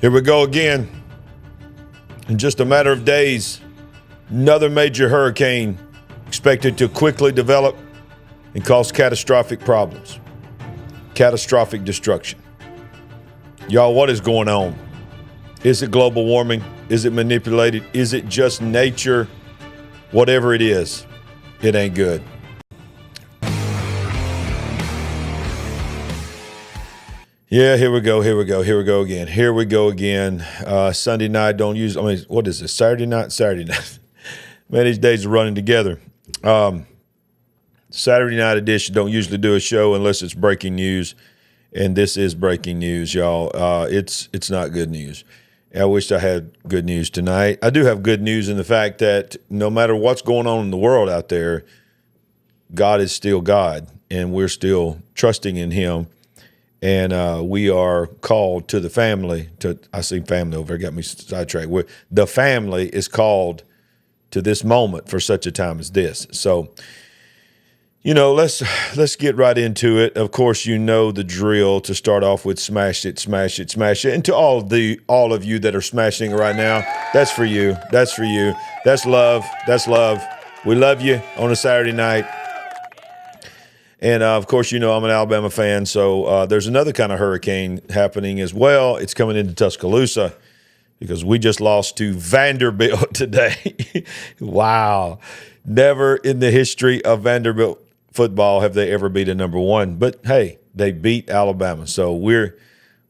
Here we go again. In just a matter of days, another major hurricane expected to quickly develop and cause catastrophic problems, catastrophic destruction. Y'all, what is going on? Is it global warming? Is it manipulated? Is it just nature? Whatever it is, it ain't good. Yeah, here we go again. Sunday night, what is this? Saturday night. Man, these days are running together. Saturday night edition, don't usually do a show unless it's breaking news. And this is breaking news, y'all. It's not good news. I wish I had good news tonight. I do have good news in the fact that no matter what's going on in the world out there, God is still God, and we're still trusting in him. And we are called to the family. I see family over there, got me sidetracked. The family is called to this moment for such a time as this. So, let's get right into it. Of course, you know the drill. To start off with, smash it. And to all of you that are smashing right now, that's for you. That's love. We love you on a Saturday night. And, of course, I'm an Alabama fan, so there's another kind of hurricane happening as well. It's coming into Tuscaloosa because we just lost to Vanderbilt today. Wow. Never in the history of Vanderbilt football have they ever beat a number one. But, hey, they beat Alabama. So we're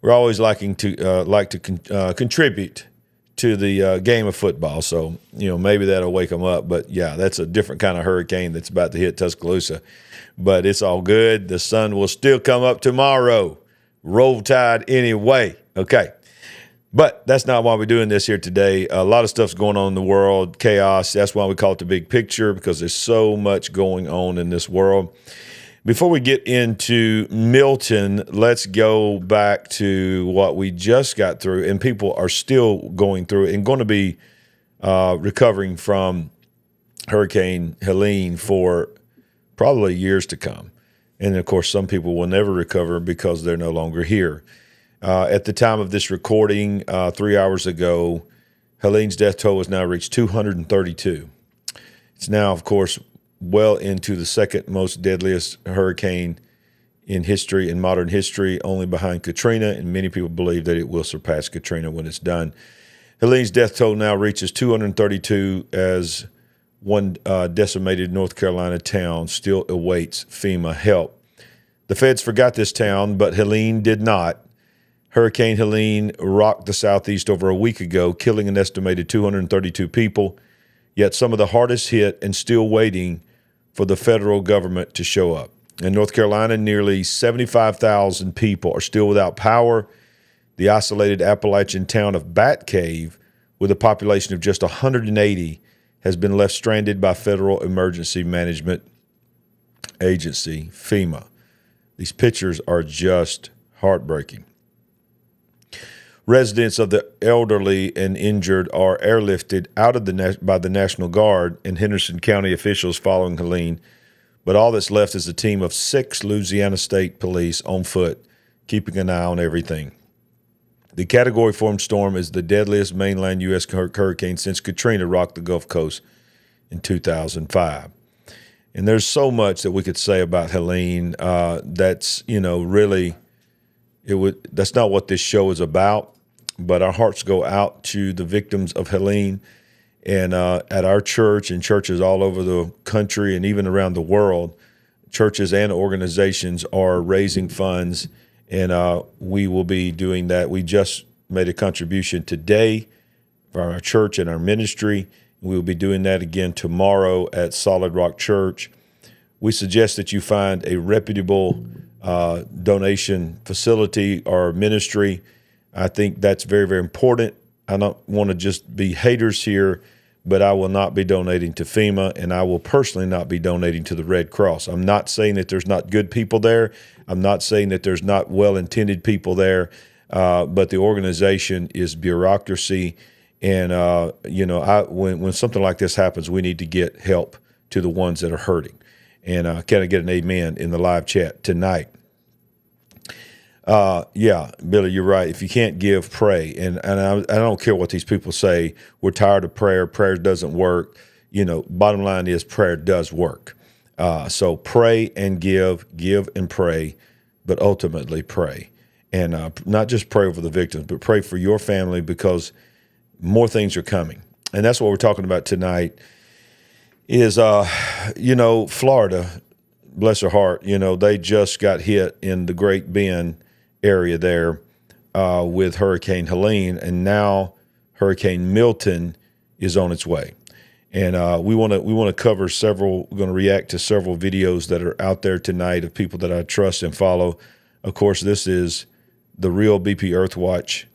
always liking to contribute to the game of football. So, maybe that'll wake them up. But, yeah, that's a different kind of hurricane that's about to hit Tuscaloosa. But it's all good. The sun will still come up tomorrow. Roll Tide anyway. Okay. But that's not why we're doing this here today. A lot of stuff's going on in the world, chaos. That's why we call it the big picture, because there's so much going on in this world. Before we get into Milton, let's go back to what we just got through, and people are still going through and going to be recovering from Hurricane Helene for probably years to come. And, of course, some people will never recover because they're no longer here. At the time of this recording, 3 hours ago, Helene's death toll has now reached 232. It's now, of course, well into the second most deadliest hurricane in history, in modern history, only behind Katrina, and many people believe that it will surpass Katrina when it's done. Helene's death toll now reaches 232 as one decimated North Carolina town still awaits FEMA help. The feds forgot this town, but Helene did not. Hurricane Helene rocked the southeast over a week ago, killing an estimated 232 people, yet some of the hardest hit and still waiting for the federal government to show up. In North Carolina, nearly 75,000 people are still without power. The isolated Appalachian town of Bat Cave, with a population of just 180, has been left stranded by Federal Emergency Management Agency, FEMA. These pictures are just heartbreaking. Residents of the elderly and injured are airlifted out of by the National Guard and Henderson County officials following Helene, but all that's left is a team of 6 Louisiana State Police on foot, keeping an eye on everything. The Category 4 storm is the deadliest mainland U.S. hurricane since Katrina rocked the Gulf Coast in 2005. And there's so much that we could say about Helene. That's, really, that's not what this show is about. But our hearts go out to the victims of Helene. And at our church and churches all over the country and even around the world, churches and organizations are raising funds. And we will be doing that. We just made a contribution today for our church and our ministry. We will be doing that again tomorrow at Solid Rock Church. We suggest that you find a reputable donation facility or ministry. I think that's very, very important. I don't want to just be haters here, but I will not be donating to FEMA, and I will personally not be donating to the Red Cross. I'm not saying that there's not good people there. I'm not saying that there's not well-intended people there, but the organization is bureaucracy. And, when something like this happens, we need to get help to the ones that are hurting. And can I get an amen in the live chat tonight? Yeah, Billy, you're right. If you can't give, pray. And I don't care what these people say. We're tired of prayer. Prayer doesn't work. Bottom line is prayer does work. So pray and give and pray, but ultimately pray. And not just pray over the victims, but pray for your family, because more things are coming. And that's what we're talking about tonight is, Florida, bless her heart, they just got hit in the Great Bend area there with Hurricane Helene, and now Hurricane Milton is on its way. And we want to cover several. We're going to react to several videos that are out there tonight of people that I trust and follow. Of course, this is the real BP Earthwatch.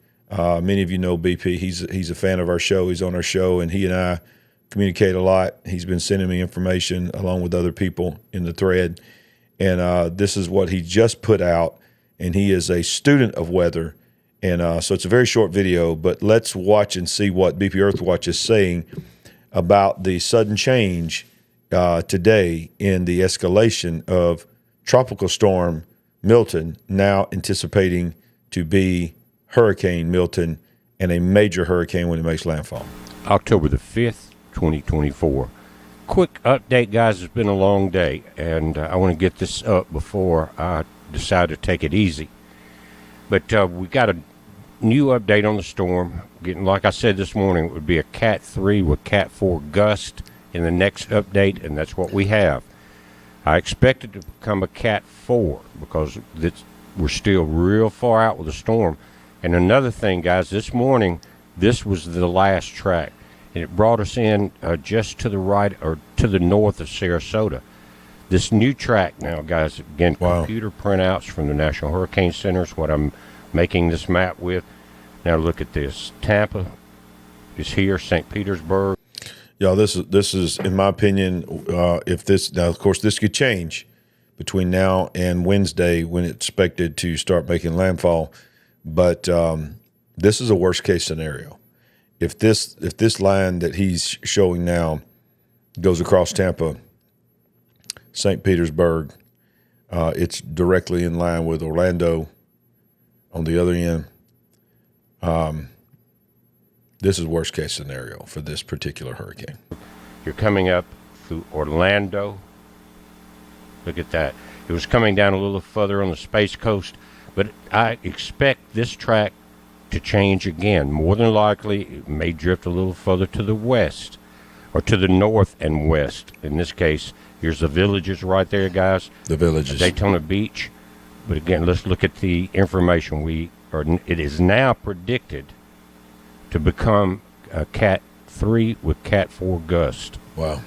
Many of you know BP. He's a fan of our show. He's on our show, and he and I communicate a lot. He's been sending me information along with other people in the thread. And this is what he just put out, and he is a student of weather. And so it's a very short video, but let's watch and see what BP Earthwatch is saying about the sudden change today in the escalation of Tropical Storm Milton, now anticipating to be Hurricane Milton and a major hurricane when it makes landfall. October the 5th, 2024. Quick update, guys. It's been a long day, and I want to get this up before I decide to take it easy. But we got a new update on the storm. Getting, like I said this morning, it would be a Cat 3 with Cat 4 gust in the next update, and that's what we have. I expect it to become a Cat 4 because we're still real far out with the storm. And another thing, guys, this morning, this was the last track, and it brought us in just to the right or to the north of Sarasota. This new track now, guys, again, wow. Computer printouts from the National Hurricane Center is what I'm making this map with. Now look at this. Tampa is here, St. Petersburg. Yeah, this is in my opinion, now of course this could change between now and Wednesday when it's expected to start making landfall, but this is a worst case scenario. If this line that he's showing now goes across Tampa, St. Petersburg, it's directly in line with Orlando on the other end. This is worst case scenario for this particular hurricane. You're coming up through Orlando. Look at that. It was coming down a little further on the Space Coast, but I expect this track to change again. More than likely, it may drift a little further to the west or to the north and west. In this case, here's the villages right there, guys. The villages. Daytona Beach. But again, let's look at the information. It is now predicted to become a Cat 3 with Cat 4 gust. Wow.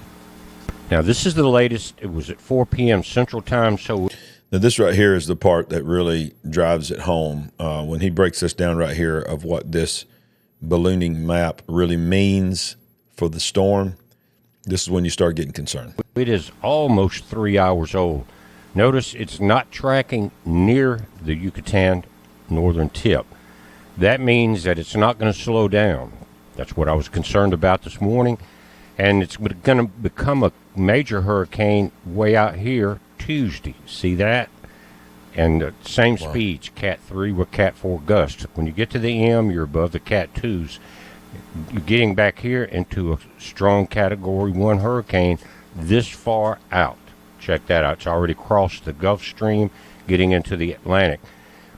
Now, this is the latest. It was at 4 p.m. Central Time. So now this right here is the part that really drives it home when he breaks this down right here of what this ballooning map really means for the storm. This is when you start getting concerned. It is almost 3 hours old. Notice it's not tracking near the Yucatan northern tip. That means that it's not going to slow down. That's what I was concerned about this morning. And it's going to become a major hurricane way out here Tuesday. See that? And same speeds, Cat 3 with Cat 4 gust. When you get to the M, you're above the Cat 2s. You're getting back here into a strong Category 1 hurricane this far out. Check that out. It's already crossed the Gulf Stream, getting into the Atlantic.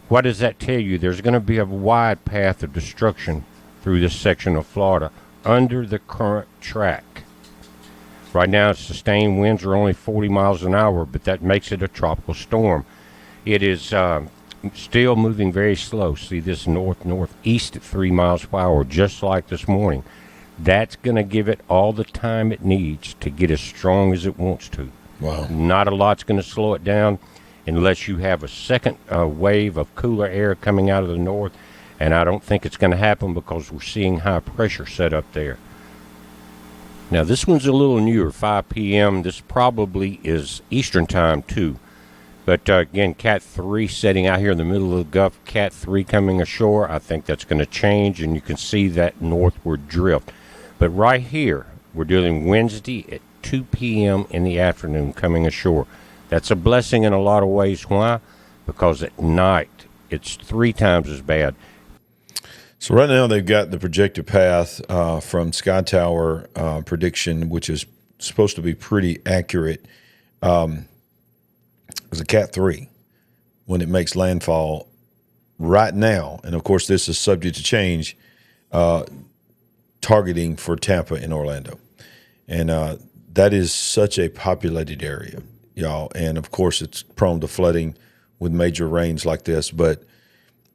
What does that tell you? There's going to be a wide path of destruction through this section of Florida under the current track. Right now, sustained winds are only 40 miles an hour, but that makes it a tropical storm. It is still moving very slow. See this northeast at 3 miles per hour, just like this morning. That's going to give it all the time it needs to get as strong as it wants to. Wow. Not a lot's going to slow it down unless you have a second wave of cooler air coming out of the north, and I don't think it's going to happen because we're seeing high pressure set up there. Now, this one's a little newer, 5 p.m. This probably is Eastern time, too. But, again, Cat 3 setting out here in the middle of the Gulf, Cat 3 coming ashore. I think that's going to change, and you can see that northward drift. But right here, we're dealing Wednesday at 2 p.m. in the afternoon coming ashore. That's a blessing in a lot of ways. Why? Because at night it's 3 times as bad. So right now they've got the projected path from Sky Tower prediction, which is supposed to be pretty accurate. It was a Cat 3 when it makes landfall right now. And, of course, this is subject to change, targeting for Tampa and Orlando. And that is such a populated area, y'all. And, of course, it's prone to flooding with major rains like this. But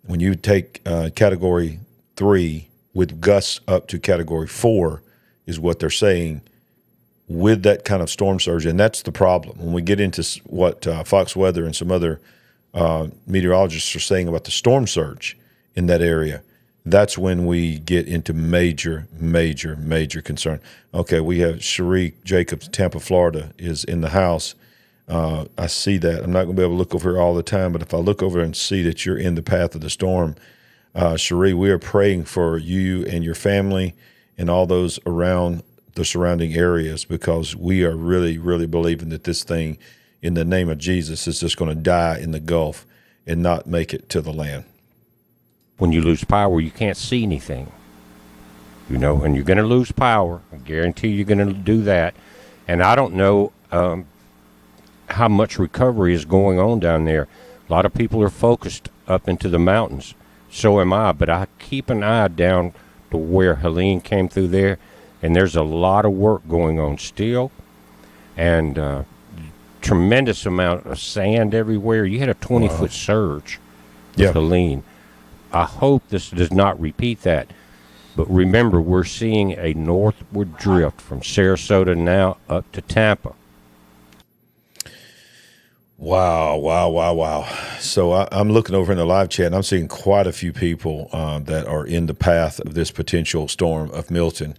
when you take Category 3 with gusts up to Category 4 is what they're saying with that kind of storm surge. And that's the problem. When we get into what Fox Weather and some other meteorologists are saying about the storm surge in that area, that's when we get into major, major, major concern. Okay, we have Cherie Jacobs, Tampa, Florida, is in the house. I see that. I'm not going to be able to look over here all the time, but if I look over and see that you're in the path of the storm, Cherie, we are praying for you and your family and all those around the surrounding areas, because we are really, really believing that this thing, in the name of Jesus, is just going to die in the Gulf and not make it to the land. When you lose power, you can't see anything, and you're going to lose power. I guarantee you're going to do that. And I don't know how much recovery is going on down there. A lot of people are focused up into the mountains. So am I, but I keep an eye down to where Helene came through there, and there's a lot of work going on still, and tremendous amount of sand everywhere. You had a 20-foot surge with Helene. I hope this does not repeat that. But remember, we're seeing a northward drift from Sarasota now up to Tampa. Wow. So I'm looking over in the live chat, and I'm seeing quite a few people that are in the path of this potential storm of Milton.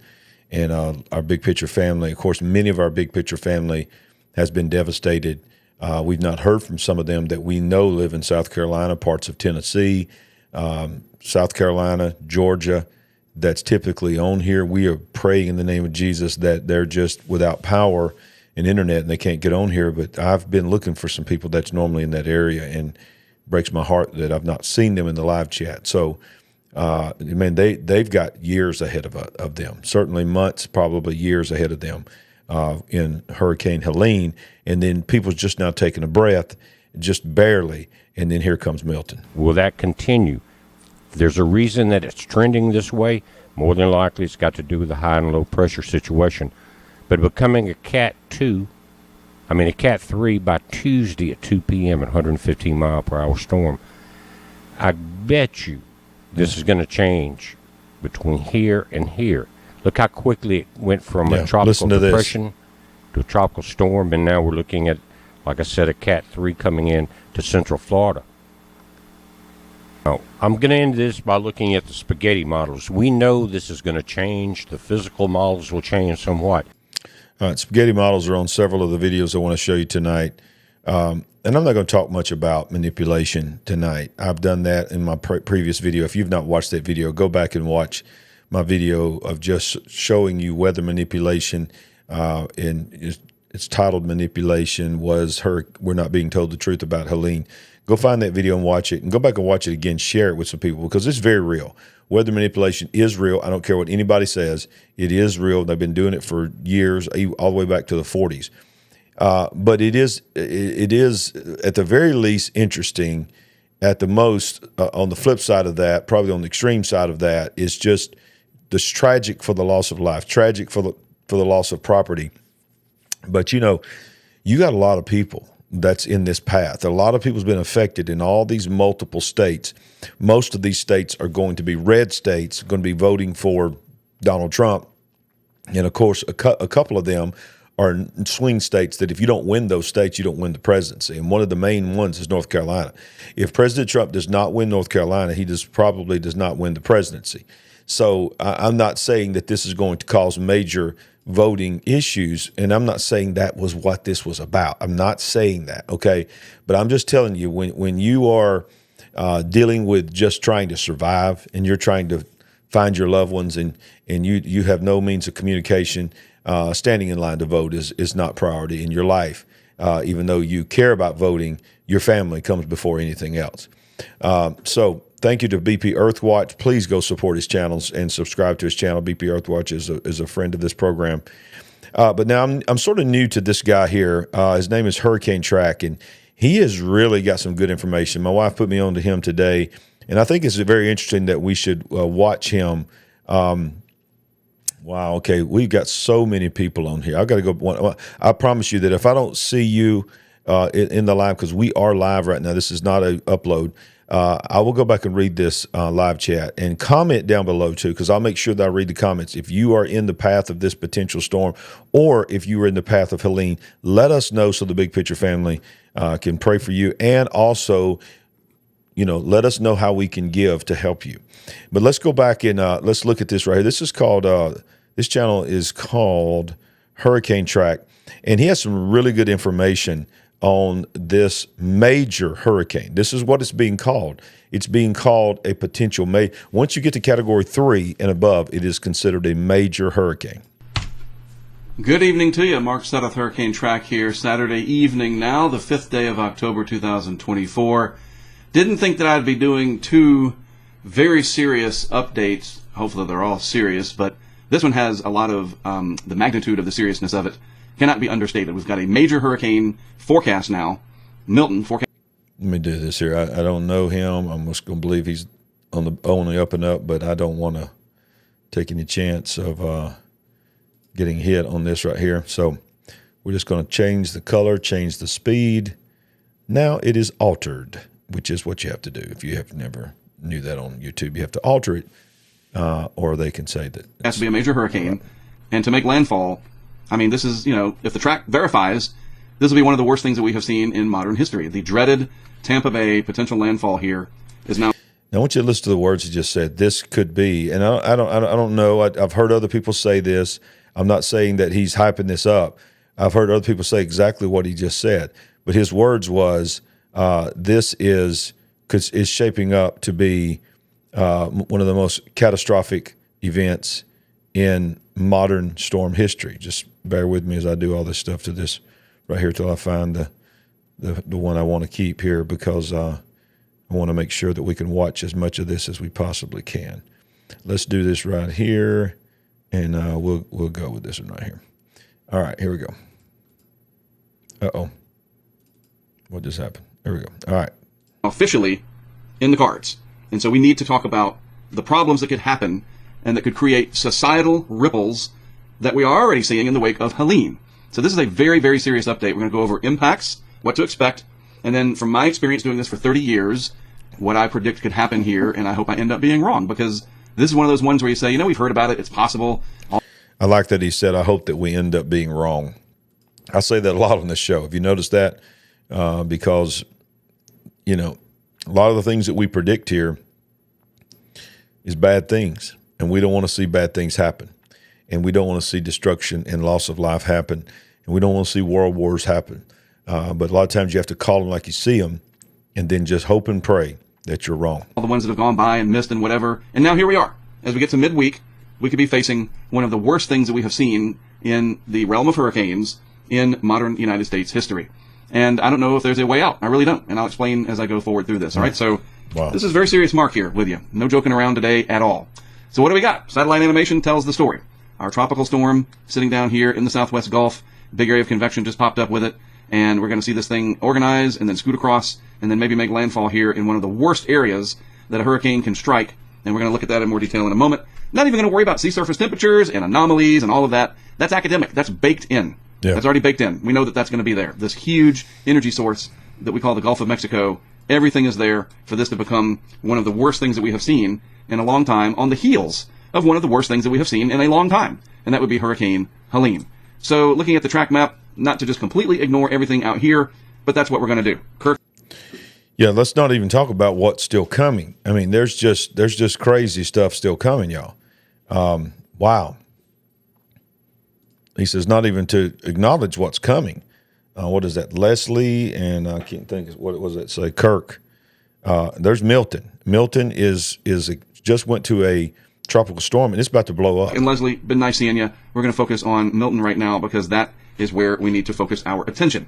And our Big Picture family, of course, many of our Big Picture family has been devastated. We've not heard from some of them that we know live in South Carolina, parts of Tennessee, South Carolina, Georgia, that's typically on here. We are praying in the name of Jesus that they're just without power and internet and they can't get on here. But I've been looking for some people that's normally in that area, and it breaks my heart that I've not seen them in the live chat. So, they've got years ahead of them, certainly months, probably years ahead of them in Hurricane Helene. And then people's just now taking a breath, just barely, and then here comes Milton. Will that continue? There's a reason that it's trending this way. More than likely it's got to do with the high and low pressure situation. But becoming a Cat 3 by Tuesday at 2 p.m. at 115 mile per hour storm, I bet you this is going to change between here and here. Look how quickly it went from a tropical depression to a tropical storm, and now we're looking at, like I said, a Cat 3 coming in to central Florida. Now, I'm going to end this by looking at the spaghetti models. We know this is going to change. The physical models will change somewhat. Spaghetti models are on several of the videos I want to show you tonight. And I'm not going to talk much about manipulation tonight. I've done that in my previous video. If you've not watched that video, go back and watch my video of just showing you weather manipulation. And it's titled Manipulation Was We're Not Being Told the Truth About Helene. Go find that video and watch it, and go back and watch it again. Share it with some people, because it's very real. Weather manipulation is real. I don't care what anybody says. It is real. They've been doing it for years, all the way back to the 40s. But it is at the very least interesting. At the most, on the flip side of that, probably on the extreme side of that, is just this tragic for the loss of life, tragic for the loss of property. But you got a lot of people that's in this path. A lot of people's been affected in all these multiple states. Most of these states are going to be red states, going to be voting for Donald Trump, and of course, a couple of them are swing states that if you don't win those states, you don't win the presidency. And one of the main ones is North Carolina. If President Trump does not win North Carolina, he probably does not win the presidency. So I'm not saying that this is going to cause major voting issues, and I'm not saying that was what this was about. I'm not saying that, okay? But I'm just telling you, when you are dealing with just trying to survive, and you're trying to find your loved ones, and you have no means of communication, standing in line to vote is not priority in your life. Even though you care about voting, your family comes before anything else. So thank you to BP Earthwatch. Please go support his channels and subscribe to his channel. BP Earthwatch is a friend of this program. But now I'm sort of new to this guy here. His name is Hurricane Track, and he has really got some good information. My wife put me on to him today, and I think it's very interesting that we should watch him. Wow, okay, we've got so many people on here. I've got to go. I promise you that if I don't see you in the live, because we are live right now, this is not a upload, I will go back and read this live chat and comment down below too, because I'll make sure that I read the comments. If you are in the path of this potential storm, or if you are in the path of Helene, let us know so the Big Picture family can pray for you, and also, let us know how we can give to help you. But let's go back and let's look at this right here. This is called, this channel is called Hurricane Track, and he has some really good information on this major hurricane. This is what it's being called. It's being called a potential once you get to category 3 and above, it is considered a major hurricane. Good evening to you. Mark Sudduth, Hurricane Track here. Saturday evening now, the 5th day of October 2024. Didn't think that I'd be doing 2 very serious updates. Hopefully they're all serious, but this one has a lot of the magnitude of the seriousness of it cannot be understated. We've got a major hurricane forecast now. Milton forecast. Let me do this here. I don't know him. I'm just going to believe he's on the up and up, but I don't want to take any chance of getting hit on this right here. So we're just going to change the color, change the speed. Now it is altered, which is what you have to do. If you have never knew that on YouTube, you have to alter it, or they can say that. It has to be a major hurricane, and to make landfall, I mean, this is, if the track verifies, this will be one of the worst things that we have seen in modern history. The dreaded Tampa Bay potential landfall here is now. Now, I want you to listen to the words he just said. This could be, and I don't know. I've heard other people say this. I'm not saying that he's hyping this up. I've heard other people say exactly what he just said. But his words was, this is shaping up to be one of the most catastrophic events in modern storm history. Just bear with me as I do all this stuff to this right here till I find the one I want to keep here, because I want to make sure that we can watch as much of this as we possibly can. Let's do this right here, and we'll go with this one right here. All right, here we go. Uh-oh. What just happened? There we go. All right. Officially in the cards. And so we need to talk about the problems that could happen and that could create societal ripples that we are already seeing in the wake of Helene. So this is a very, very serious update. We're going to go over impacts, what to expect, and then from my experience doing this for 30 years, what I predict could happen here, and I hope I end up being wrong, because this is one of those ones where you say, we've heard about it, it's possible. I like that he said, I hope that we end up being wrong. I say that a lot on this show. Have you noticed that? Because, a lot of the things that we predict here is bad things, and we don't want to see bad things happen, and we don't want to see destruction and loss of life happen, and we don't want to see world wars happen. But a lot of times you have to call them like you see them, and then just hope and pray that you're wrong. All the ones that have gone by and missed and whatever, and now here we are. As we get to midweek, we could be facing one of the worst things that we have seen in the realm of hurricanes in modern United States history. And I don't know if there's a way out. I really don't. And I'll explain as I go forward through this. All right. So This is very serious Mark here with you. No joking around today at all. So what do we got? Satellite animation tells the story. Our tropical storm sitting down here in the southwest Gulf. Big area of convection just popped up with it. And we're going to see this thing organize and then scoot across and then maybe make landfall here in one of the worst areas that a hurricane can strike. And we're going to look at that in more detail in a moment. Not even going to worry about sea surface temperatures and anomalies and all of that. That's academic. That's baked in. Yeah. That's already baked in. We know that that's going to be there. This huge energy source that we call the Gulf of Mexico, everything is there for this to become one of the worst things that we have seen in a long time, on the heels of one of the worst things that we have seen in a long time, and that would be Hurricane Helene. So looking at the track map, not to just completely ignore everything out here, but that's what we're going to do. Kirk. Yeah, let's not even talk about what's still coming. I mean, there's just crazy stuff still coming, y'all. Wow. He says not even to acknowledge what's coming. What is that? Leslie and I can't think what was it say. Kirk. There's Milton. Milton is just went to a tropical storm and it's about to blow up. And Leslie, been nice seeing you. We're going to focus on Milton right now because that is where we need to focus our attention.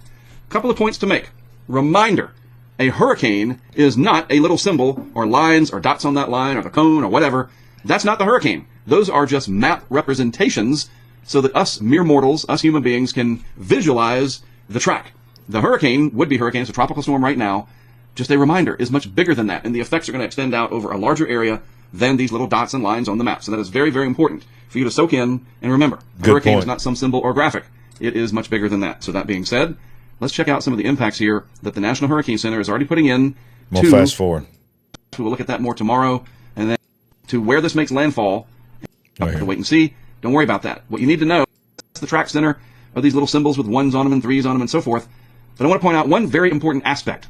A couple of points to make. Reminder: A hurricane is not a little symbol or lines or dots on that line or the cone or whatever. That's not the hurricane. Those are just map representations so that us mere mortals, us human beings, can visualize the track. The hurricane, would-be hurricane, it's a tropical storm right now, just a reminder, is much bigger than that, and the effects are going to extend out over a larger area than these little dots and lines on the map. So that is very, very important for you to soak in and remember. A hurricane is not some symbol or graphic. It is much bigger than that. So that being said, let's check out some of the impacts here that the National Hurricane Center is already putting in. We'll fast forward. We'll look at that more tomorrow. And then to where this makes landfall, have to wait and see. Don't worry about that. What you need to know is the track center are these little symbols with 1s on them and 3s on them and so forth. But I want to point out one very important aspect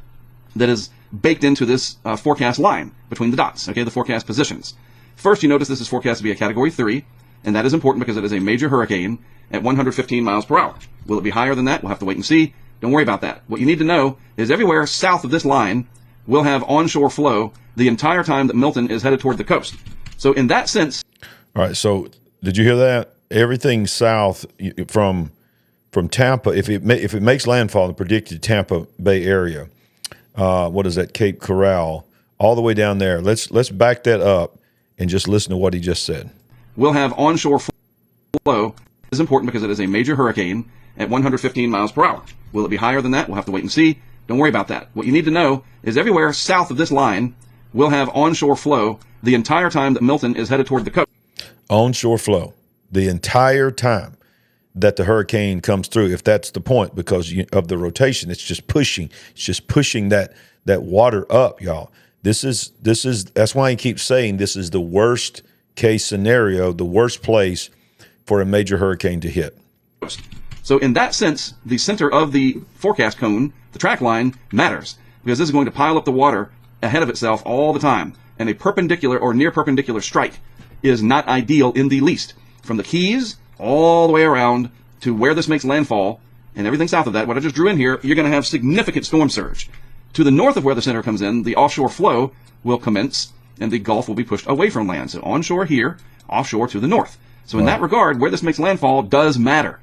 that is baked into this forecast line between the dots, okay, the forecast positions. First, you notice this is forecast to be a Category 3, and that is important because it is a major hurricane at 115 miles per hour. Will it be higher than that? We'll have to wait and see. Don't worry about that. What you need to know is everywhere south of this line will have onshore flow the entire time that Milton is headed toward the coast. So in that sense... All right, so did you hear that? Everything south from Tampa, if it makes landfall in the predicted Tampa Bay area, what is that, Cape Coral, all the way down there. Let's back that up and just listen to what he just said. We'll have onshore flow. This is important because it is a major hurricane at 115 miles per hour. Will it be higher than that? We'll have to wait and see. Don't worry about that. What you need to know is everywhere south of this line will have onshore flow the entire time that Milton is headed toward the coast. Onshore flow the entire time that the hurricane comes through, if that's the point, because of the rotation. It's just pushing that water up, y'all. That's why he keeps saying this is the worst case scenario, the worst place for a major hurricane to hit. So in that sense, the center of the forecast cone, the track line, matters because this is going to pile up the water ahead of itself all the time. And a perpendicular or near perpendicular strike is not ideal in the least. From the Keys all the way around to where this makes landfall and everything south of that, what I just drew in here, you're going to have significant storm surge. To the north of where the center comes in, the offshore flow will commence and the Gulf will be pushed away from land. So onshore here, offshore to the north. So in that regard, where this makes landfall does matter,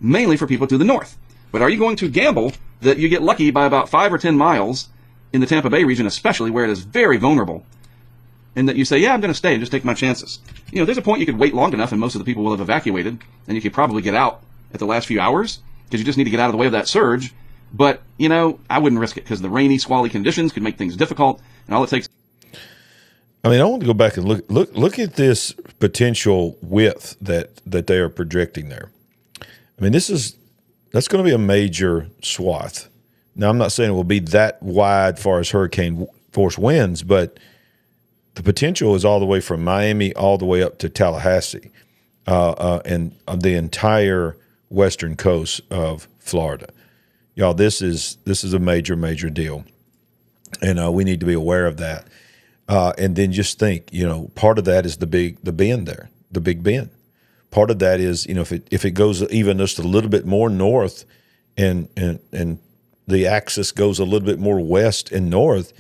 mainly for people to the north. But are you going to gamble that you get lucky by about 5 or 10 miles in the Tampa Bay region, especially where it is very vulnerable, and that you say, yeah, I'm going to stay and just take my chances? You know, there's a point you could wait long enough and most of the people will have evacuated and you could probably get out at the last few hours because you just need to get out of the way of that surge. But, you know, I wouldn't risk it because the rainy, squally conditions could make things difficult, and all it takes... I mean, I want to go back and look at this potential width that they are projecting there. I mean, that's going to be a major swath. Now, I'm not saying it will be that wide as far as hurricane force winds, but the potential is all the way from Miami all the way up to Tallahassee and the entire western coast of Florida. Y'all, this is a major, major deal, and we need to be aware of that. And then just think, you know, part of that is the bend there, the Big Bend. Part of that is, you know, if it goes even just a little bit more north, and the axis goes a little bit more west and north,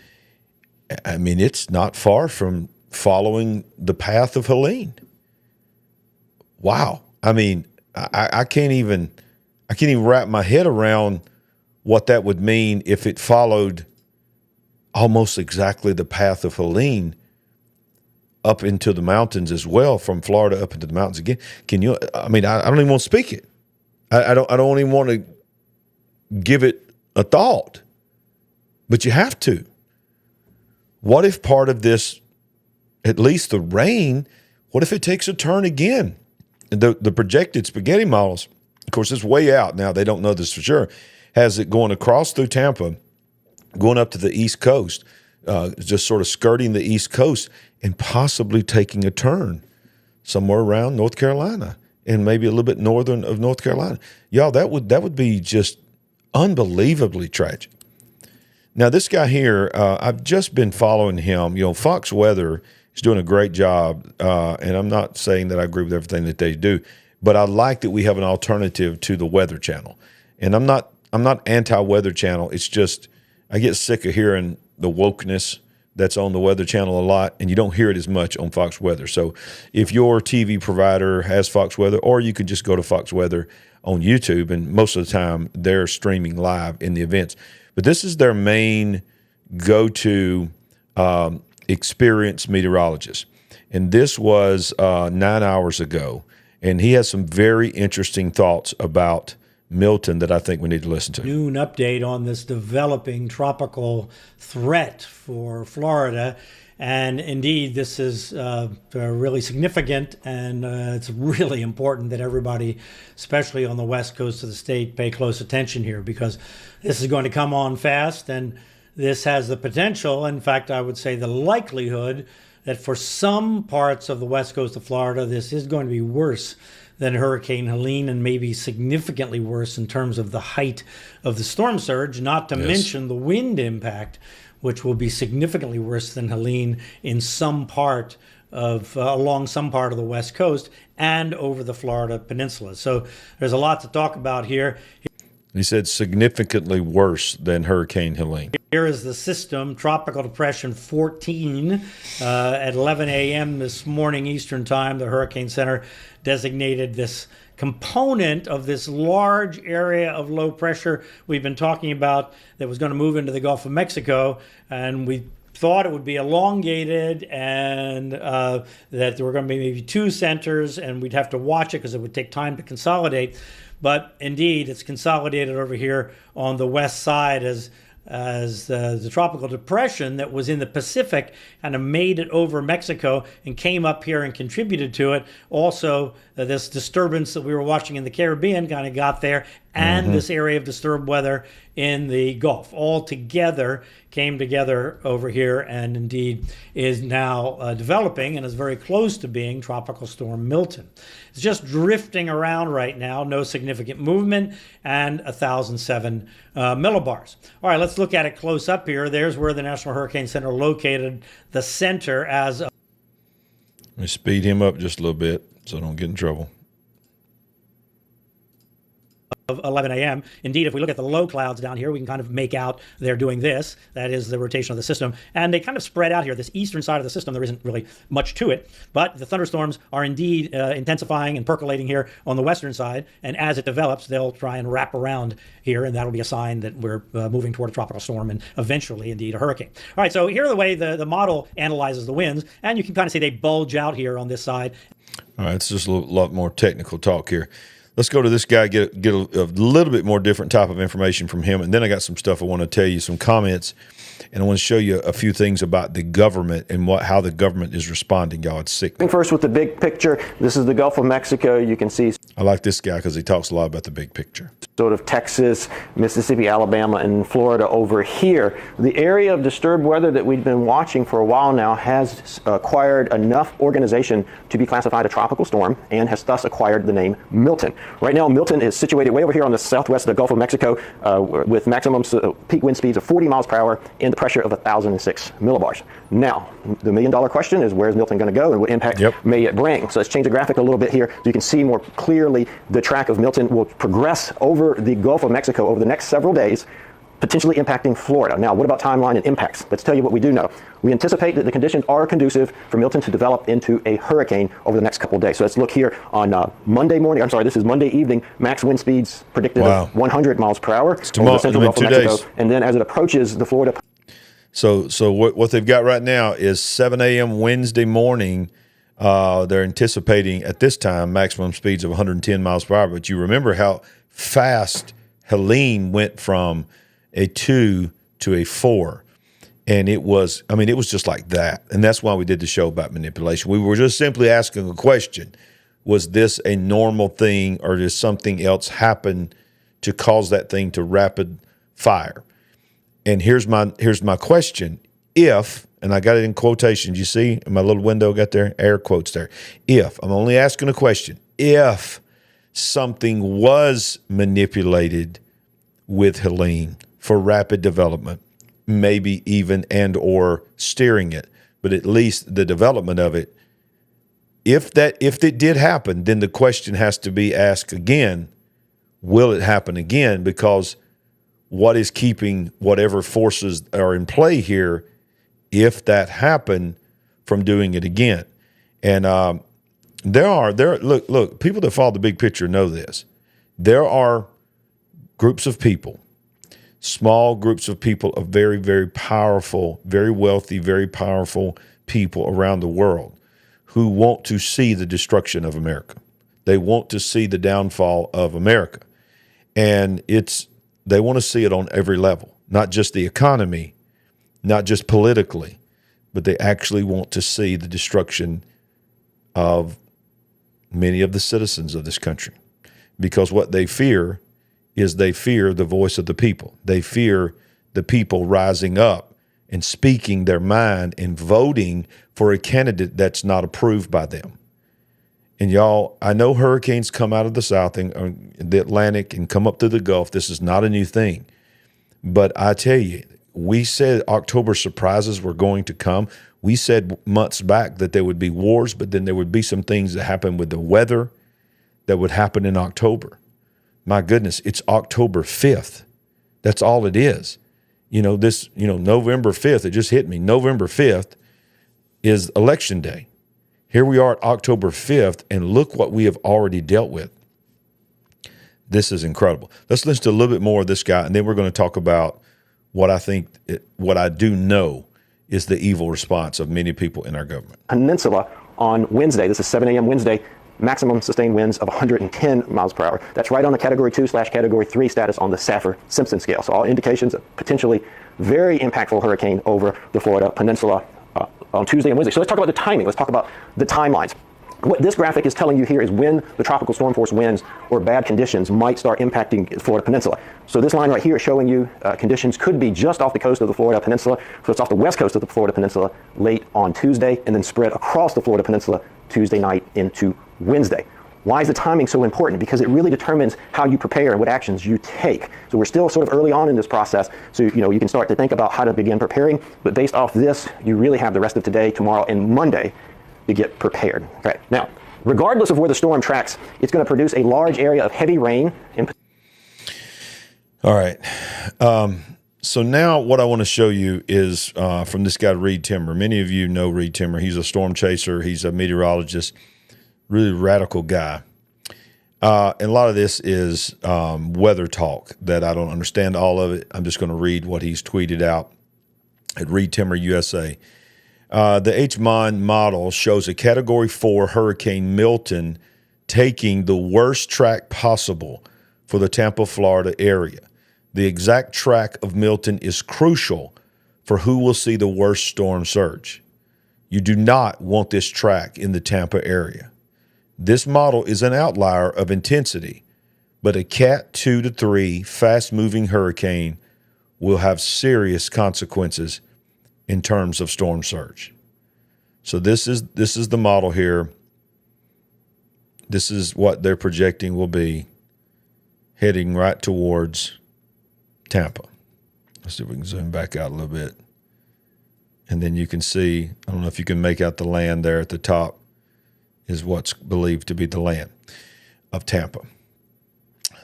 I mean, it's not far from following the path of Helene. Wow. I mean, I can't even wrap my head around what that would mean if it followed almost exactly the path of Helene up into the mountains as well, from Florida up into the mountains again. Can you? I mean, I don't even want to speak it. I don't even want to give it a thought. But you have to. What if part of this, at least the rain, what if it takes a turn again? The projected spaghetti models, of course, it's way out now. They don't know this for sure. Has it going across through Tampa, going up to the East Coast, just sort of skirting the East Coast, and possibly taking a turn somewhere around North Carolina and maybe a little bit northern of North Carolina. Y'all, that would be just unbelievably tragic. Now, this guy here, I've just been following him. You know, Fox Weather is doing a great job, and I'm not saying that I agree with everything that they do, but I like that we have an alternative to the Weather Channel. And I'm not anti-Weather Channel. It's just I get sick of hearing the wokeness that's on the Weather Channel a lot, and you don't hear it as much on Fox Weather. So if your TV provider has Fox Weather, or you can just go to Fox Weather on YouTube, and most of the time they're streaming live in the events. But this is their main go to experienced meteorologists. And this was 9 hours ago. And he has some very interesting thoughts about Milton that I think we need to listen to. Noon update on this developing tropical threat for Florida. And indeed, this is really significant, and it's really important that everybody, especially on the west coast of the state, pay close attention here, because this is going to come on fast, and this has the potential, in fact, I would say the likelihood, that for some parts of the west coast of Florida, this is going to be worse than Hurricane Helene, and maybe significantly worse in terms of the height of the storm surge, not to mention the wind impact, which will be significantly worse than Helene in some part of along some part of the west coast and over the Florida peninsula. So there's a lot to talk about here. He said significantly worse than Hurricane Helene. Here is the system, Tropical Depression 14, at 11 a.m. this morning Eastern Time. The Hurricane Center designated this component of this large area of low pressure we've been talking about that was going to move into the Gulf of Mexico, and we thought it would be elongated, and that there were going to be maybe two centers, and we'd have to watch it because it would take time to consolidate. But indeed, it's consolidated over here on the west side as the tropical depression that was in the Pacific kind of made it over Mexico and came up here and contributed to it. Also, this disturbance that we were watching in the Caribbean kind of got there, and this area of disturbed weather in the Gulf all together came together over here, and indeed is now developing and is very close to being Tropical Storm Milton. It's just drifting around right now, no significant movement, and 1,007 millibars. All right, let's look at it close up here. There's where the National Hurricane Center located the center as of. Let me speed him up just a little bit so I don't get in trouble. Of 11 a.m. Indeed, if we look at the low clouds down here, we can kind of make out they're doing this. That is the rotation of the system. And they kind of spread out here. This eastern side of the system, there isn't really much to it. But the thunderstorms are indeed intensifying and percolating here on the western side. And as it develops, they'll try and wrap around here. And that'll be a sign that we're moving toward a tropical storm and eventually, indeed, a hurricane. All right, so here are the way the model analyzes the winds. And you can kind of see they bulge out here on this side. All right, it's just a lot more technical talk here. Let's go to this guy, get a little bit more different type of information from him. And then I got some stuff I want to tell you, some comments, and I want to show you a few things about the government and how the government is responding. Y'all, it's sick. First with the big picture, this is the Gulf of Mexico. You can see I like this guy because he talks a lot about the big picture. Sort of Texas, Mississippi, Alabama, and Florida over here. The area of disturbed weather that we've been watching for a while now has acquired enough organization to be classified a tropical storm and has thus acquired the name Milton. Right now, Milton is situated way over here on the southwest of the Gulf of Mexico with maximum peak wind speeds of 40 miles per hour and the pressure of 1,006 millibars. Now, the million-dollar question is, where's Milton going to go and what impact may it bring? So let's change the graphic a little bit here so you can see more clearly the track of Milton will progress over the Gulf of Mexico over the next several days, potentially impacting Florida. Now, what about timeline and impacts? Let's tell you what we do know. We anticipate that the conditions are conducive for Milton to develop into a hurricane over the next couple of days. So let's look here on Monday morning. I'm sorry, this is Monday evening. Max wind speeds predicted of 100 miles per hour over the central Gulf of Mexico. And then as it approaches the Florida. So what they've got right now is 7 a.m. Wednesday morning. They're anticipating at this time maximum speeds of 110 miles per hour. But you remember how fast Helene went from a 2 to a 4. And it was just like that. And that's why we did the show about manipulation. We were just simply asking a question. Was this a normal thing, or did something else happen to cause that thing to rapid fire? And here's my question. If, and I got it in quotations, you see my little window got there, air quotes there. If, I'm only asking a question, if something was manipulated with Helene for rapid development, maybe even and or steering it, but at least the development of it, if it did happen, then the question has to be asked again, will it happen again? Because what is keeping whatever forces are in play here, if that happened, from doing it again? And look, people that follow the big picture know this. There are groups of people small groups of people of very, very powerful, very wealthy, very powerful people around the world who want to see the destruction of America. They want to see the downfall of America. And they want to see it on every level, not just the economy, not just politically, but they actually want to see the destruction of many of the citizens of this country. Because what they fear is they fear the voice of the people. They fear the people rising up and speaking their mind and voting for a candidate that's not approved by them. And y'all, I know hurricanes come out of the south and the Atlantic and come up through the Gulf. This is not a new thing. But I tell you, we said October surprises were going to come. We said months back that there would be wars, but then there would be some things that happen with the weather that would happen in October. My goodness, it's October 5th. That's all it is. November 5th, it just hit me. November 5th is election day. Here we are at October 5th, and look what we have already dealt with. This is incredible. Let's listen to a little bit more of this guy, and then we're going to talk about what I do know is the evil response of many people in our government. Peninsula on Wednesday. This is 7 a.m. Wednesday. Maximum sustained winds of 110 miles per hour. That's right on the Category 2/Category 3 status on the Saffir-Simpson scale. So all indications of potentially very impactful hurricane over the Florida Peninsula on Tuesday and Wednesday. So let's talk about the timing. Let's talk about the timelines. What this graphic is telling you here is when the tropical storm force winds or bad conditions might start impacting the Florida Peninsula. So this line right here is showing you conditions could be just off the coast of the Florida Peninsula. So it's off the west coast of the Florida Peninsula late on Tuesday and then spread across the Florida Peninsula Tuesday night into Wednesday. Why is the timing so important? Because it really determines how you prepare and what actions you take. So we're still sort of early on in this process. So, you can start to think about how to begin preparing. But based off this, you really have the rest of today, tomorrow, and Monday to get prepared. Okay. Now, regardless of where the storm tracks, it's going to produce a large area of heavy rain. All right. So now what I want to show you is from this guy, Reed Timmer. Many of you know Reed Timmer. He's a storm chaser. He's a meteorologist, really radical guy. And a lot of this is weather talk that I don't understand all of it. I'm just going to read what he's tweeted out at Reed Timmer USA. The HMON model shows a Category 4 Hurricane Milton taking the worst track possible for the Tampa, Florida area. The exact track of Milton is crucial for who will see the worst storm surge. You do not want this track in the Tampa area. This model is an outlier of intensity, but a Cat 2 to 3 fast-moving hurricane will have serious consequences in terms of storm surge. So this is the model here. This is what they're projecting will be heading right towards Tampa. Let's see if we can zoom back out a little bit. And then you can see, I don't know if you can make out the land there at the top is what's believed to be the land of Tampa.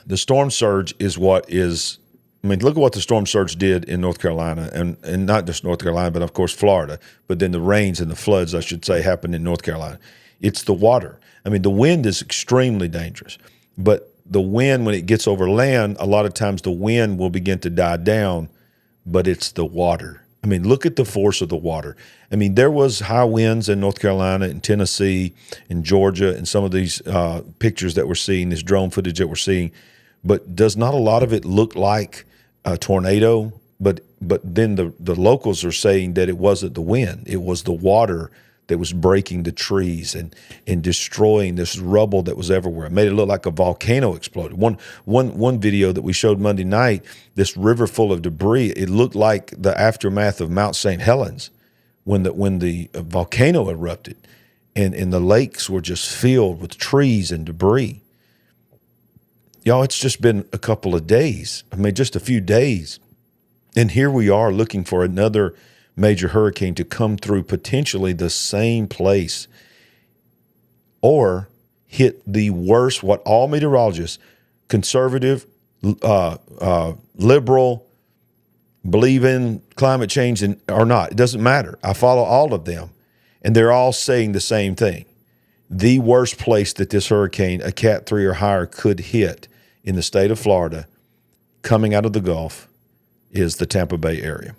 The storm surge is what is, look at what the storm surge did in North Carolina, and not just North Carolina, but of course Florida, but then the rains and the floods, I should say, happened in North Carolina. It's the water. The wind is extremely dangerous, but the wind, when it gets over land, a lot of times the wind will begin to die down, but it's the water. Look at the force of the water. There was high winds in North Carolina and Tennessee and Georgia and some of these pictures that we're seeing, this drone footage that we're seeing, but does not a lot of it look like a tornado? But then the locals are saying that it wasn't the wind. It was the water that was breaking the trees and destroying this rubble that was everywhere. It made it look like a volcano exploded. One video that we showed Monday night, this river full of debris, it looked like the aftermath of Mount St. Helens when the volcano erupted, and the lakes were just filled with trees and debris. Y'all, it's just been a couple of days. Just a few days. And here we are looking for another major hurricane to come through potentially the same place or hit the worst, what all meteorologists, conservative, liberal, believe in climate change or not. It doesn't matter. I follow all of them, and they're all saying the same thing. The worst place that this hurricane, a Cat 3 or higher, could hit in the state of Florida, coming out of the Gulf, is the Tampa Bay area.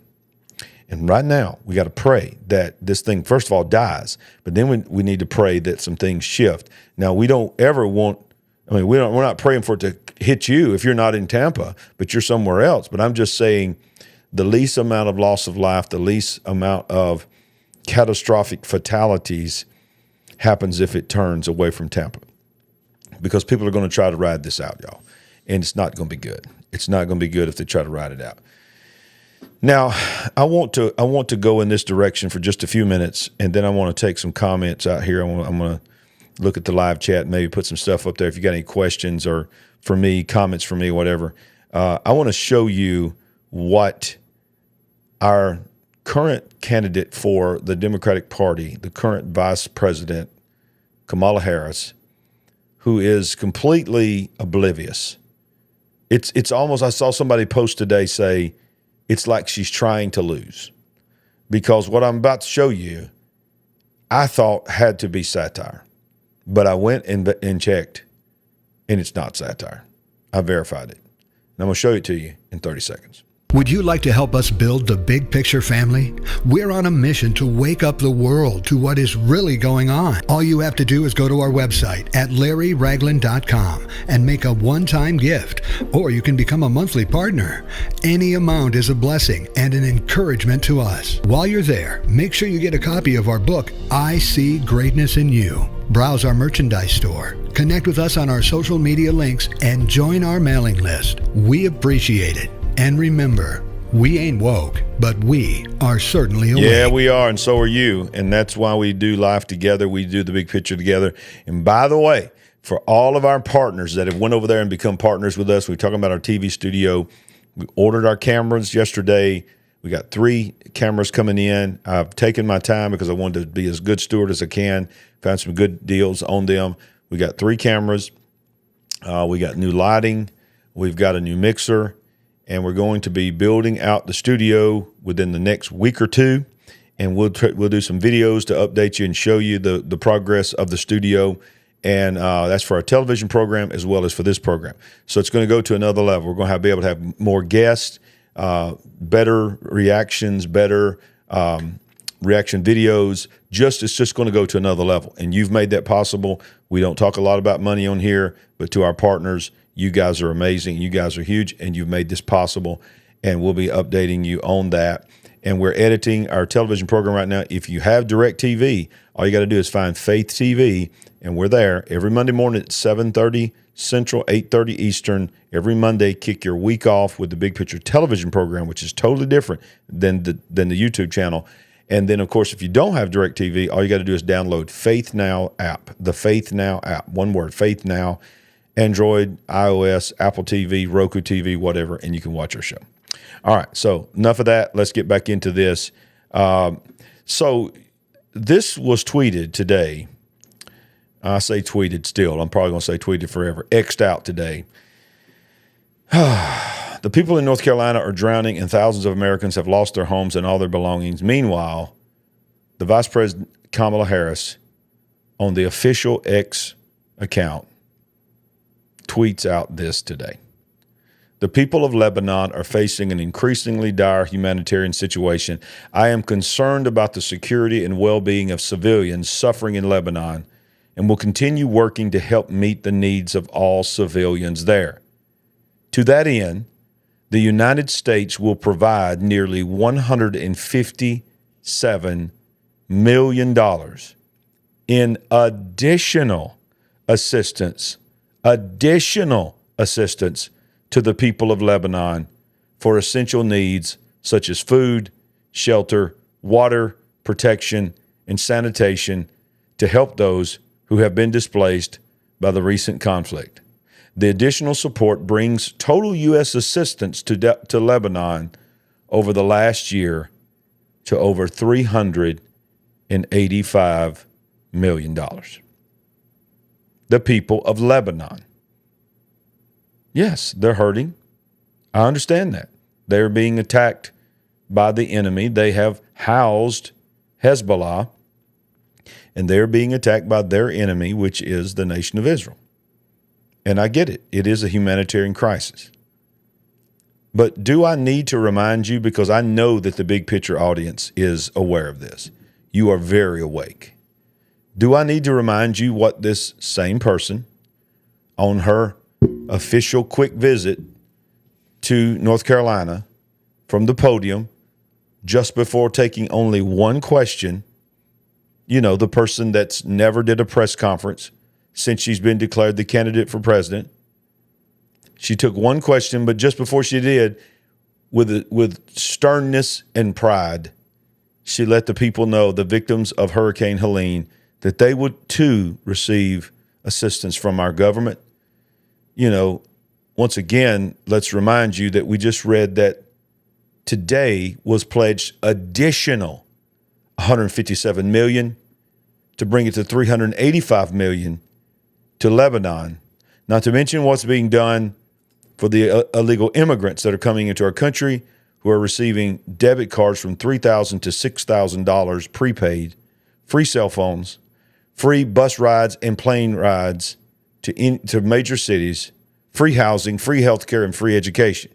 And right now, we got to pray that this thing, first of all, dies, but then we need to pray that some things shift. Now, we don't ever want, we're not praying for it to hit you if you're not in Tampa, but you're somewhere else. But I'm just saying the least amount of loss of life, the least amount of catastrophic fatalities happens if it turns away from Tampa, because people are going to try to ride this out, y'all, and it's not going to be good. It's not going to be good if they try to ride it out. Now, I want to go in this direction for just a few minutes, and then I want to take some comments out here. I'm going to look at the live chat and maybe put some stuff up there if you got any questions or for me, comments for me, whatever. I want to show you what our current candidate for the Democratic Party, the current Vice President, Kamala Harris, who is completely oblivious. It's almost, I saw somebody post today say, it's like she's trying to lose, because what I'm about to show you, I thought had to be satire, but I went and checked, and it's not satire. I verified it. And I'm going to show it to you in 30 seconds. Would you like to help us build the big picture family? We're on a mission to wake up the world to what is really going on. All you have to do is go to our website at LarryRagland.com and make a one-time gift, or you can become a monthly partner. Any amount is a blessing and an encouragement to us. While you're there, make sure you get a copy of our book, I See Greatness in You. Browse our merchandise store, connect with us on our social media links, and join our mailing list. We appreciate it. And remember, we ain't woke, but we are certainly awake. Yeah, we are, and so are you. And that's why we do life together. We do the big picture together. And by the way, for all of our partners that have went over there and become partners with us, we're talking about our TV studio. We ordered our cameras yesterday. We got 3 cameras coming in. I've taken my time because I wanted to be as good steward as I can. Found some good deals on them. We got 3 cameras. We got new lighting. We've got a new mixer. And we're going to be building out the studio within the next week or 2. And we'll do some videos to update you and show you the progress of the studio. And that's for our television program as well as for this program. So it's going to go to another level. We're going to be able to have more guests, better reactions, better reaction videos. It's just going to go to another level. And you've made that possible. We don't talk a lot about money on here, but to our partners, you guys are amazing. You guys are huge, and you've made this possible. And we'll be updating you on that. And we're editing our television program right now. If you have DirecTV, all you got to do is find Faith TV, and we're there every Monday morning at 7:30 Central, 8:30 Eastern. Every Monday, kick your week off with the Big Picture television program, which is totally different than the YouTube channel. And then, of course, if you don't have DirecTV, all you got to do is download Faith Now app, the Faith Now app. One word, Faith Now. Android, iOS, Apple TV, Roku TV, whatever, and you can watch our show. All right, so enough of that. Let's get back into this. So this was tweeted today. I say tweeted still. I'm probably going to say tweeted forever. X'd out today. The people in North Carolina are drowning, and thousands of Americans have lost their homes and all their belongings. Meanwhile, the Vice President Kamala Harris, on the official X account, tweets out this today. The people of Lebanon are facing an increasingly dire humanitarian situation. I am concerned about the security and well-being of civilians suffering in Lebanon and will continue working to help meet the needs of all civilians there. To that end, the United States will provide nearly $157 million in additional assistance to the people of Lebanon for essential needs such as food, shelter, water, protection, and sanitation to help those who have been displaced by the recent conflict. The additional support brings total U.S. assistance to Lebanon over the last year to over $385 million. The people of Lebanon. Yes, they're hurting. I understand that. They're being attacked by the enemy. They have housed Hezbollah, and they're being attacked by their enemy, which is the nation of Israel. And I get it. It is a humanitarian crisis. But do I need to remind you, because I know that the big picture audience is aware of this. You are very awake. Do I need to remind you what this same person on her official quick visit to North Carolina from the podium just before taking only one question, you know, the person that's never did a press conference since she's been declared the candidate for president. She took one question, but just before she did, with sternness and pride, she let the people know, the victims of Hurricane Helene, that they would too receive assistance from our government. You know, once again, let's remind you that we just read that today was pledged additional $157 million to bring it to $385 million to Lebanon. Not to mention what's being done for the illegal immigrants that are coming into our country who are receiving debit cards from $3,000 to $6,000 prepaid, free cell phones, free bus rides and plane rides to major cities, free housing, free health care, and free education.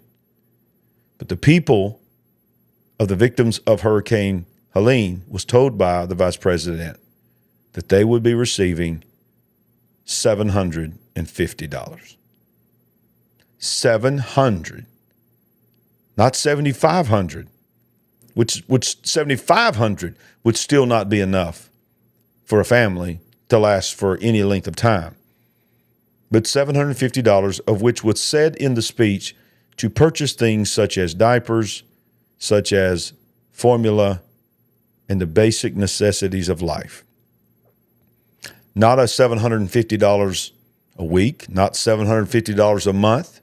But the people of the victims of Hurricane Helene was told by the vice president that they would be receiving $750. $700, not $7,500, which $7,500 would still not be enough for a family to last for any length of time. But $750, of which was said in the speech to purchase things such as diapers, such as formula, and the basic necessities of life. Not a $750 a week, not $750 a month,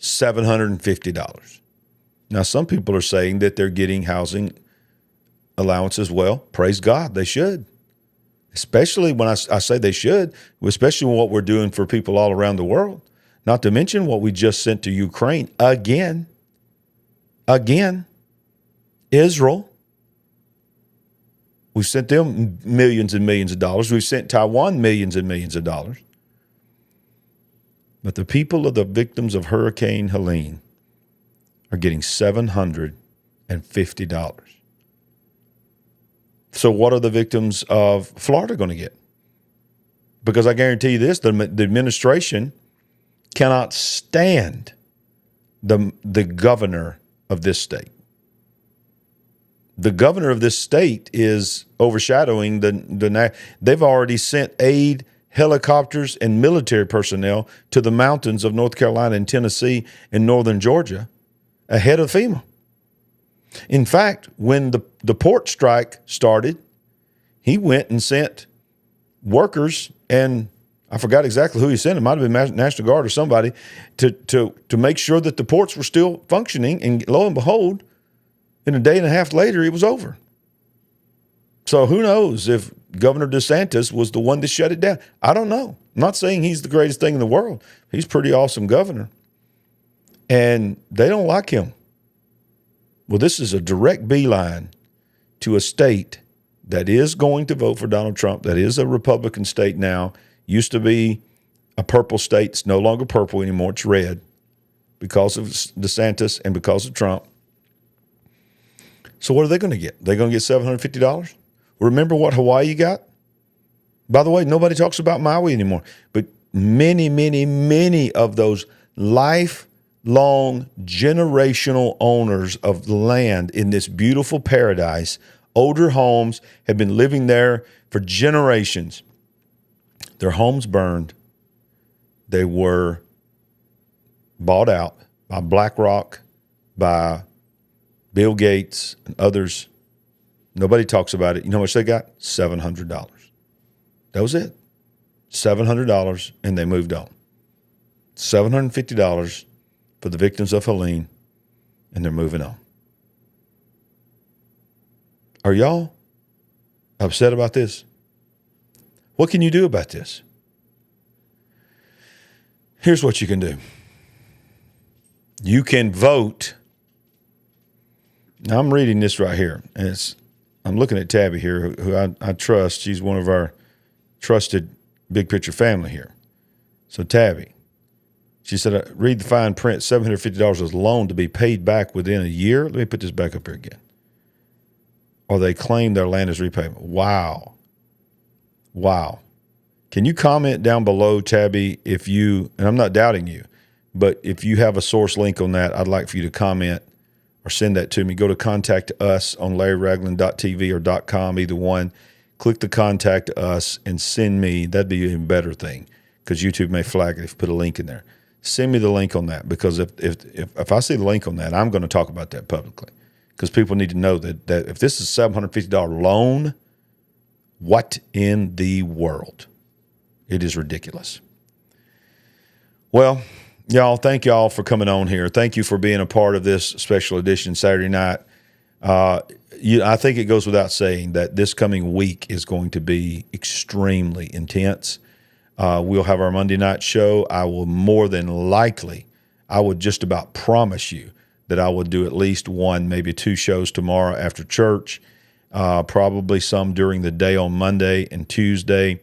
$750. Now, some people are saying that they're getting housing allowance as well. Praise God, they should. Especially when I say they should, especially what we're doing for people all around the world. Not to mention what we just sent to Ukraine again. Israel. We've sent them millions and millions of dollars. We've sent Taiwan millions and millions of dollars. But the people of the victims of Hurricane Helene are getting $750. So what are the victims of Florida going to get? Because I guarantee you this, the administration cannot stand the governor of this state. The governor of this state is overshadowing they've already sent aid, helicopters, and military personnel to the mountains of North Carolina and Tennessee and northern Georgia ahead of FEMA. In fact, when the port strike started, he went and sent workers, and I forgot exactly who he sent. It might have been National Guard or somebody to make sure that the ports were still functioning. And lo and behold, in a day and a half later, it was over. So who knows if Governor DeSantis was the one that shut it down? I don't know. I'm not saying he's the greatest thing in the world. He's a pretty awesome governor. And they don't like him. Well, this is a direct beeline to a state that is going to vote for Donald Trump, that is a Republican state now. Used to be a purple state. It's no longer purple anymore. It's red because of DeSantis and because of Trump. So what are they going to get? They're going to get $750? Remember what Hawaii got? By the way, nobody talks about Maui anymore. But many, many, many of those lifelong generational owners of land in this beautiful paradise, older homes, have been living there for generations. Their homes burned. They were bought out by BlackRock, by Bill Gates and others. Nobody talks about it. You know how much they got? $700. That was it. $700, and they moved on. $750 for the victims of Helene, and they're moving on. Are y'all upset about this? What can you do about this? Here's what you can do. You can vote. Now, I'm reading this right here, and I'm looking at Tabby here, who I trust. She's one of our trusted Big Picture family here. So, Tabby, She said, read the fine print, $750 is a loan to be paid back within a year. Let me put this back up here again. Or they claim their land is repayment. Wow. Can you comment down below, Tabby, if you, and I'm not doubting you, but if you have a source link on that, I'd like for you to comment or send that to me. Go to contact us on larryragland.tv or .com, either one. Click the contact us and send me. That'd be an even better thing because YouTube may flag it if you put a link in there. Send me the link on that because if I see the link on that, I'm going to talk about that publicly because people need to know that if this is a $750 loan, what in the world? It is ridiculous. Well, y'all, thank y'all for coming on here. Thank you for being a part of this special edition Saturday night. I think it goes without saying that this coming week is going to be extremely intense. We'll have our Monday night show. I will more than likely, I would just about promise you that I will do at least one, maybe two shows tomorrow after church, probably some during the day on Monday and Tuesday,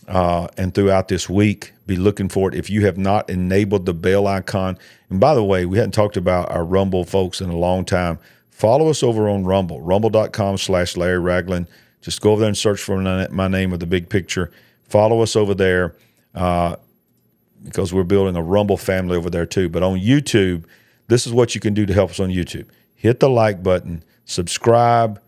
and throughout this week. Be looking for it. If you have not enabled the bell icon, and by the way, we hadn't talked about our Rumble folks in a long time. Follow us over on Rumble, rumble.com/Larry Ragland. Just go over there and search for my name with the big picture. Follow us over there because we're building a Rumble family over there too. But on YouTube, this is what you can do to help us on YouTube. Hit the like button, subscribe,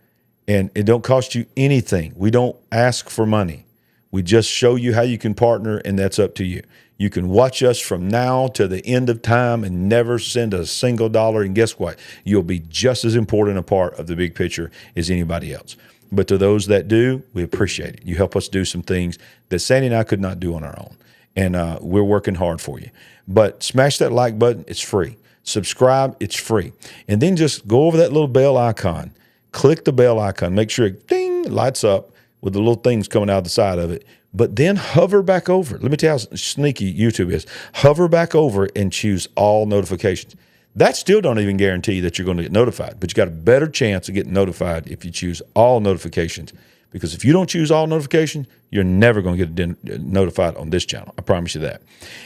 and it don't cost you anything. We don't ask for money. We just show you how you can partner, and that's up to you. You can watch us from now to the end of time and never send a single dollar, and guess what? You'll be just as important a part of the big picture as anybody else. But to those that do, we appreciate it. You help us do some things that Sandy and I could not do on our own, and we're working hard for you. But smash that like button. It's free. Subscribe. It's free. And then just go over that little bell icon. Click the bell icon. Make sure it ding lights up with the little things coming out the side of it. But then hover back over. Let me tell you how sneaky YouTube is. Hover back over and choose all notifications. That still don't even guarantee that you're going to get notified, but you got a better chance of getting notified if you choose all notifications. Because if you don't choose all notifications, you're never going to get notified on this channel. I promise you that.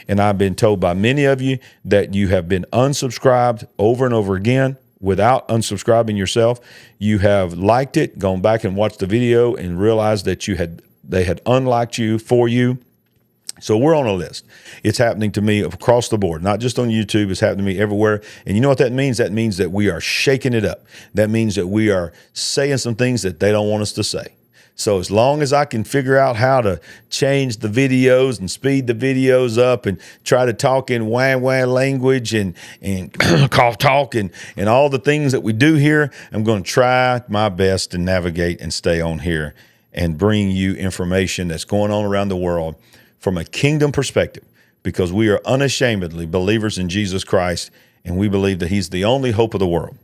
And I've been told by many of you that you have been unsubscribed over and over again without unsubscribing yourself. You have liked it, gone back and watched the video and realized that they had unliked you for you. So we're on a list. It's happening to me across the board, not just on YouTube. It's happening to me everywhere. And you know what that means? That means that we are shaking it up. That means that we are saying some things that they don't want us to say. So as long as I can figure out how to change the videos and speed the videos up and try to talk in wah-wah language and cough talk and all the things that we do here, I'm going to try my best to navigate and stay on here and bring you information that's going on around the world from a kingdom perspective, because we are unashamedly believers in Jesus Christ, and we believe that he's the only hope of the world.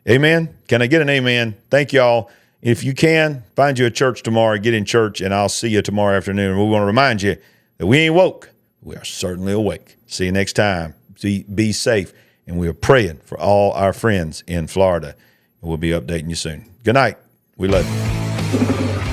Amen? Can I get an amen? Thank y'all. If you can, find you a church tomorrow, get in church, and I'll see you tomorrow afternoon. We want to remind you that we ain't woke. We are certainly awake. See you next time. Be safe, and we are praying for all our friends in Florida. We'll be updating you soon. Good night. We love you.